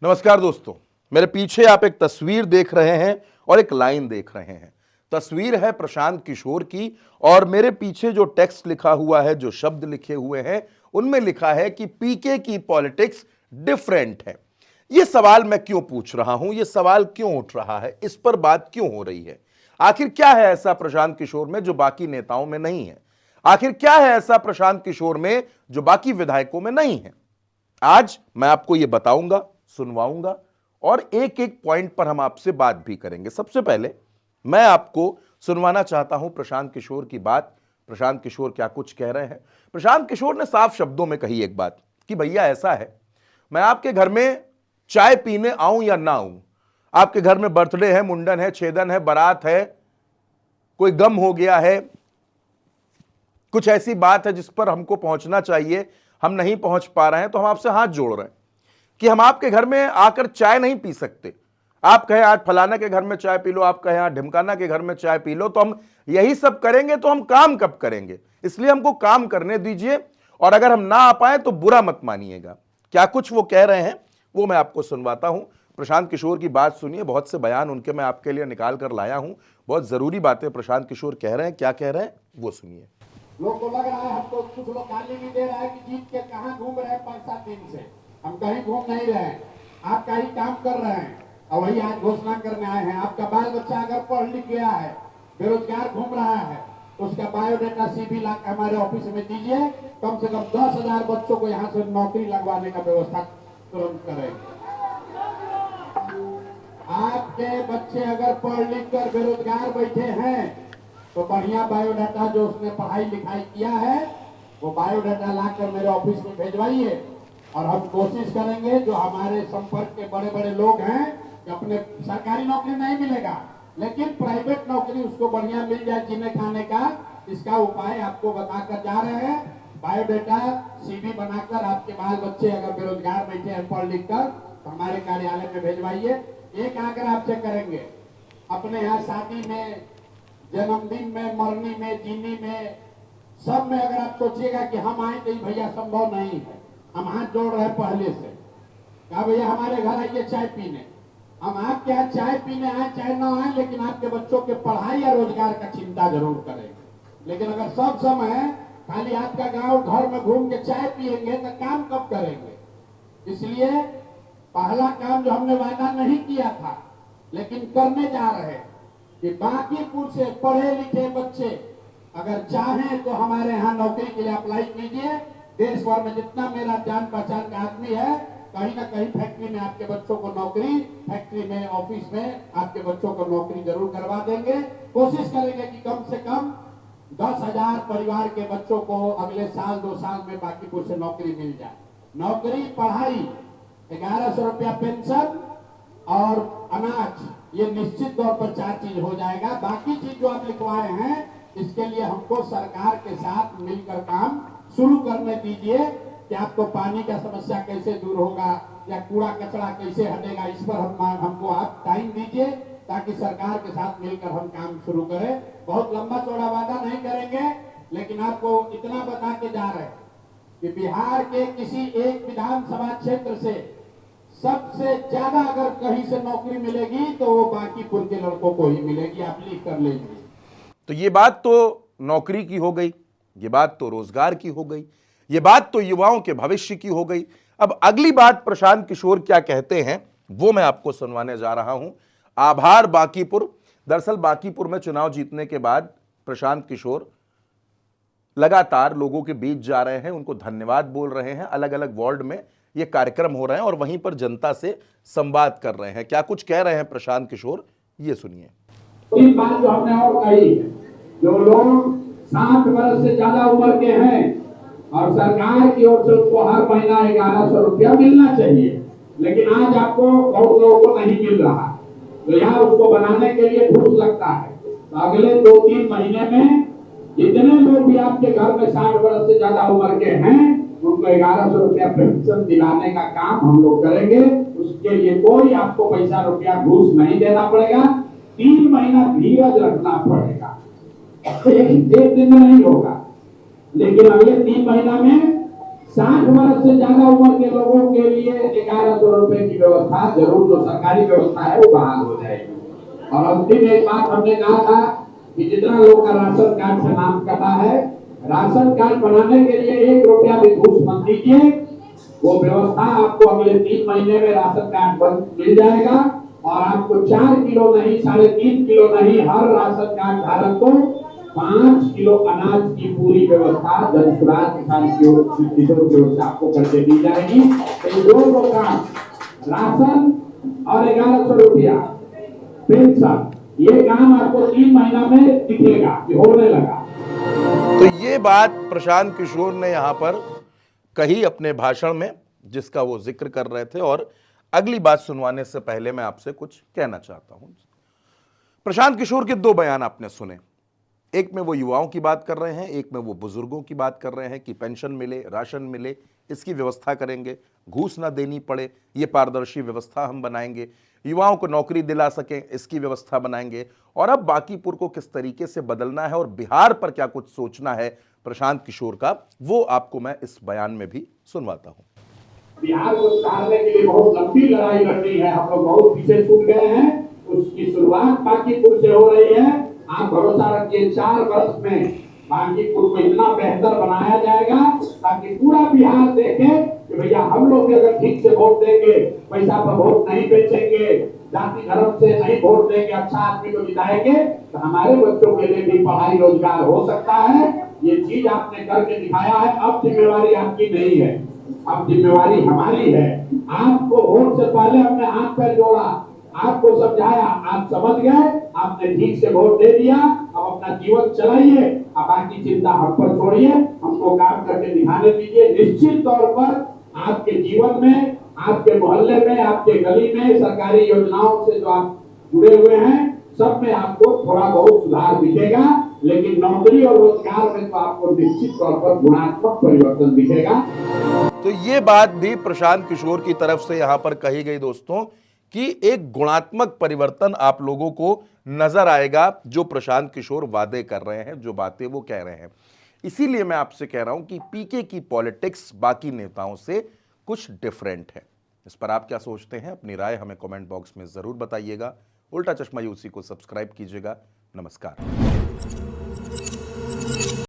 नमस्कार दोस्तों, मेरे पीछे आप एक तस्वीर देख रहे हैं और एक लाइन देख रहे हैं। तस्वीर है प्रशांत किशोर की और मेरे पीछे जो टेक्स्ट लिखा हुआ है, जो शब्द लिखे हुए हैं, उनमें लिखा है कि पीके की पॉलिटिक्स डिफरेंट है। यह सवाल मैं क्यों पूछ रहा हूं, यह सवाल क्यों उठ रहा है, इस पर बात क्यों हो रही है? आखिर क्या है ऐसा प्रशांत किशोर में जो बाकी नेताओं में नहीं है? आखिर क्या है ऐसा प्रशांत किशोर में जो बाकी विधायकों में नहीं है? आज मैं आपको यह बताऊंगा, सुनवाऊंगा और एक एक पॉइंट पर हम आपसे बात भी करेंगे। सबसे पहले मैं आपको सुनवाना चाहता हूं प्रशांत किशोर की बात। प्रशांत किशोर क्या कुछ कह रहे हैं। प्रशांत किशोर ने साफ शब्दों में कही एक बात कि भैया ऐसा है, मैं आपके घर में चाय पीने आऊं या ना आऊं, आपके घर में बर्थडे है, मुंडन है, छेदन है, बारात है, कोई गम हो गया है, कुछ ऐसी बात है जिस पर हमको पहुंचना चाहिए, हम नहीं पहुंच पा रहे हैं, तो हम आपसे हाथ जोड़ रहे हैं कि हम आपके घर में आकर चाय नहीं पी सकते। आप कहें आज फलाना के घर में चाय पी लो, आप कहें आज ढिमकाना के घर में चाय पी लो, तो हम यही सब करेंगे तो हम काम कब करेंगे? इसलिए हमको काम करने दीजिए और अगर हम ना आ पाए तो बुरा मत मानिएगा। क्या कुछ वो कह रहे हैं वो मैं आपको सुनवाता हूं। प्रशांत किशोर की बात सुनिए, बहुत से बयान उनके मैं आपके लिए निकाल कर लाया हूं। बहुत जरूरी बातें प्रशांत किशोर कह रहे हैं। क्या कह रहे हैं वो सुनिए। लोग को लग रहा है, हमको कुछ लोग गाली भी दे रहा है कि जीत के कहां घूम रहे हैं 5-7 दिन से। हम कहीं घूम नहीं रहे हैं, आप कहीं काम कर रहे हैं और वही आज घोषणा करने आए हैं। आपका बाल बच्चा अगर पढ़ लिख गया है, बेरोजगार घूम रहा है, उसका बायोडाटा CV ला के हमारे ऑफिस में दीजिए। कम से कम 10,000 बच्चों को यहाँ से नौकरी लगवाने का व्यवस्था तुरंत करेंगे। आपके बच्चे अगर पढ़ लिख कर बेरोजगार बैठे हैं तो बढ़िया बायोडाटा जो उसने पढ़ाई लिखाई किया है वो बायोडाटा लाकर मेरे ऑफिस में भेजवाइए और हम कोशिश करेंगे। जो हमारे संपर्क के बड़े बड़े लोग हैं कि अपने सरकारी नौकरी नहीं मिलेगा लेकिन प्राइवेट नौकरी उसको बढ़िया मिल जाए जीने खाने का, इसका उपाय आपको बताकर जा रहे हैं। बायोडाटा CV बनाकर आपके बाल बच्चे अगर बेरोजगार बैठे हैं पढ़ लिख कर तो हमारे कार्यालय में भेजवाइए। एक आग्रह आपसे करेंगे, अपने यहाँ शादी में, जन्मदिन में, मरनी में, जीनी में, सब में अगर आप सोचिएगा कि हम आए तो भैया संभव नहीं है। हम हाथ जोड़ रहे हैं पहले से, कहा भैया हमारे घर आइए चाय पीने। हम आपके यहाँ चाय पीने आए चाहे ना आए, लेकिन आपके बच्चों के पढ़ाई या रोजगार का चिंता जरूर करेंगे। लेकिन अगर सब समय खाली आपका गांव घर में घूम के चाय पिएंगे तो काम कब करेंगे? इसलिए पहला काम जो हमने वादा नहीं किया था लेकिन करने जा रहे हैं कि बांकीपुर से पढ़े लिखे बच्चे अगर चाहें तो हमारे यहाँ नौकरी के लिए अप्लाई कीजिए। देश भर में जितना मेरा जान पहचान का आदमी है, कहीं ना कहीं फैक्ट्री में आपके बच्चों को नौकरी, फैक्ट्री में, ऑफिस में आपके बच्चों को नौकरी जरूर करवा देंगे। कोशिश करेंगे कि कम से कम 10,000 परिवार के बच्चों को अगले साल 2 साल में बांकीपुर से नौकरी मिल जाए। नौकरी, पढ़ाई, 1100 रुपया पेंशन और अनाज, ये निश्चित तौर पर 4 चीज हो जाएगा। बाकी चीज जो आप लिखवाए हैं इसके लिए हमको सरकार के साथ मिलकर काम शुरू करने दीजिए कि आपको पानी का समस्या कैसे दूर होगा या कूड़ा कचरा कैसे हटेगा, इस पर हमको आप टाइम दीजिए ताकि सरकार के साथ मिलकर हम काम शुरू करें। बहुत लंबा चौड़ा वादा नहीं करेंगे लेकिन आपको इतना बता के जा रहे हैं कि बिहार के किसी एक विधानसभा क्षेत्र से सबसे ज्यादा अगर कहीं से नौकरी मिलेगी तो वो बांकीपुर के लड़कों को ही मिलेगी। आप लिख कर लेंगे। तो ये बात तो नौकरी की हो गई, ये बात तो रोजगार की हो गई, ये बात तो युवाओं के भविष्य की हो गई। अब अगली बात प्रशांत किशोर क्या कहते हैं वो मैं आपको सुनवाने जा रहा हूं। आभार बांकीपुर। दरअसल बांकीपुर में चुनाव जीतने के बाद प्रशांत किशोर लगातार लोगों के बीच जा रहे हैं, उनको धन्यवाद बोल रहे हैं। अलग अलग वार्ड में ये कार्यक्रम हो रहे हैं और वहीं पर जनता से संवाद कर रहे हैं। क्या कुछ कह रहे हैं प्रशांत किशोर, ये सुनिए। एक बात जो हमने और कही है, जो लोग 60 वर्ष से ज्यादा उम्र के हैं और सरकार की ओर से उनको हर महीना 1100 रुपया मिलना चाहिए, लेकिन आज आपको बहुत लोगों को नहीं मिल रहा, तो यहाँ उसको बनाने के लिए घूस लगता है। तो अगले 2-3 महीने में जितने लोग भी आपके घर में 60 वर्ष से ज्यादा उम्र के हैं उनको 1100 रुपया पेंशन दिलाने का काम हम लोग करेंगे। उसके लिए कोई आपको पैसा रुपया घूस नहीं देना पड़ेगा। 3 महीना धीरज रखना पड़ेगा, एक दिन में नहीं होगा, लेकिन अगले 3 महीना में 60 वर्ष से ज्यादा उम्र के लोगों के लिए 1100 रुपए की व्यवस्था जरूर, जो सरकारी व्यवस्था है वो बहाल हो जाएगी। और अंतिम एक बात हमने कहा था कि जितना लोग का राशन कार्ड से नाम कटा है, राशन कार्ड बनाने के लिए 1 रुपया भी घूस मत दीजिए। वो व्यवस्था आपको अगले 3 महीने में राशन कार्ड बन मिल जाएगा और आपको 4 किलो नहीं, 3.5 किलो नहीं, हर राशन कार्ड धारक को 5 किलो अनाज की पूरी व्यवस्था जन स्वराज किसान की ओर से आपको करके दी जाएगी। तो दोनों काम, राशन और 1100 रुपया पेंशन, ये काम आपको 3 महीना में दिखेगा कि होने लगा। तो ये बात प्रशांत किशोर ने यहां पर कही अपने भाषण में, जिसका वो जिक्र कर रहे थे। और अगली बात सुनवाने से पहले मैं आपसे कुछ कहना चाहता हूं। प्रशांत किशोर के 2 बयान आपने सुने। एक में वो युवाओं की बात कर रहे हैं, एक में वो बुजुर्गों की बात कर रहे हैं कि पेंशन मिले, राशन मिले, इसकी व्यवस्था करेंगे, घूस ना देनी पड़े, ये पारदर्शी व्यवस्था हम बनाएंगे, युवाओं को नौकरी दिला सकें, इसकी व्यवस्था बनाएंगे। और अब बांकीपुर को किस तरीके से बदलना है और बिहार पर क्या कुछ सोचना है प्रशांत किशोर का, वो आपको मैं इस बयान में भी सुनवाता हूं। बिहार को सुधारने के लिए बहुत लंबी लड़ाई लड़नी है। हम लोग बहुत पीछे छूट गए हैं, उसकी शुरुआत बांकीपुर से हो रही है। आप भरोसा रखिए 4 वर्ष में बांकीपुर को इतना बेहतर बनाया जाएगा ताकि पूरा बिहार देखे कि भैया हम लोग अगर ठीक से वोट देंगे, पैसा पर वोट नहीं बेचेंगे, जाति धर्म से नहीं वोट देंगे, अच्छा आदमी को जिताएंगे, तो हमारे बच्चों के लिए भी पढ़ाई रोजगार हो सकता है। ये चीज आपने करके दिखाया है। अब जिम्मेवारी आपकी नहीं है, अब जिम्मेवारी हमारी है। आपको वोट से पहले हमने हाथ पैर जोड़ा, आपको समझाया, आप समझ गए, आपने ठीक से वोट दे दिया। अब अपना जीवन चलाइए, अब बाकी चिंता हम पर छोड़िए, हमको काम करके दिखाने दीजिए। निश्चित तौर पर आपके जीवन में, आपके मोहल्ले में, आपके गली में सरकारी योजनाओं से जो आप जुड़े हुए हैं, सब में आपको थोड़ा बहुत सुधार दिखेगा। लेकिन नौकरी और रोजगार में तो आपको निश्चित तौर पर गुणात्मक परिवर्तन दिखेगा। तो ये बात भी प्रशांत किशोर की तरफ से यहां पर कही गई दोस्तों कि एक गुणात्मक परिवर्तन आप लोगों को नजर आएगा, जो प्रशांत किशोर वादे कर रहे हैं, जो बातें वो कह रहे हैं। इसीलिए मैं आपसे कह रहा हूं कि पीके की पॉलिटिक्स बाकी नेताओं से कुछ डिफरेंट है। इस पर आप क्या सोचते हैं? अपनी राय हमें कमेंट बॉक्स में जरूर बताइएगा। उल्टा चश्मा यूसी को सब्सक्राइब कीजिएगा। नमस्कार।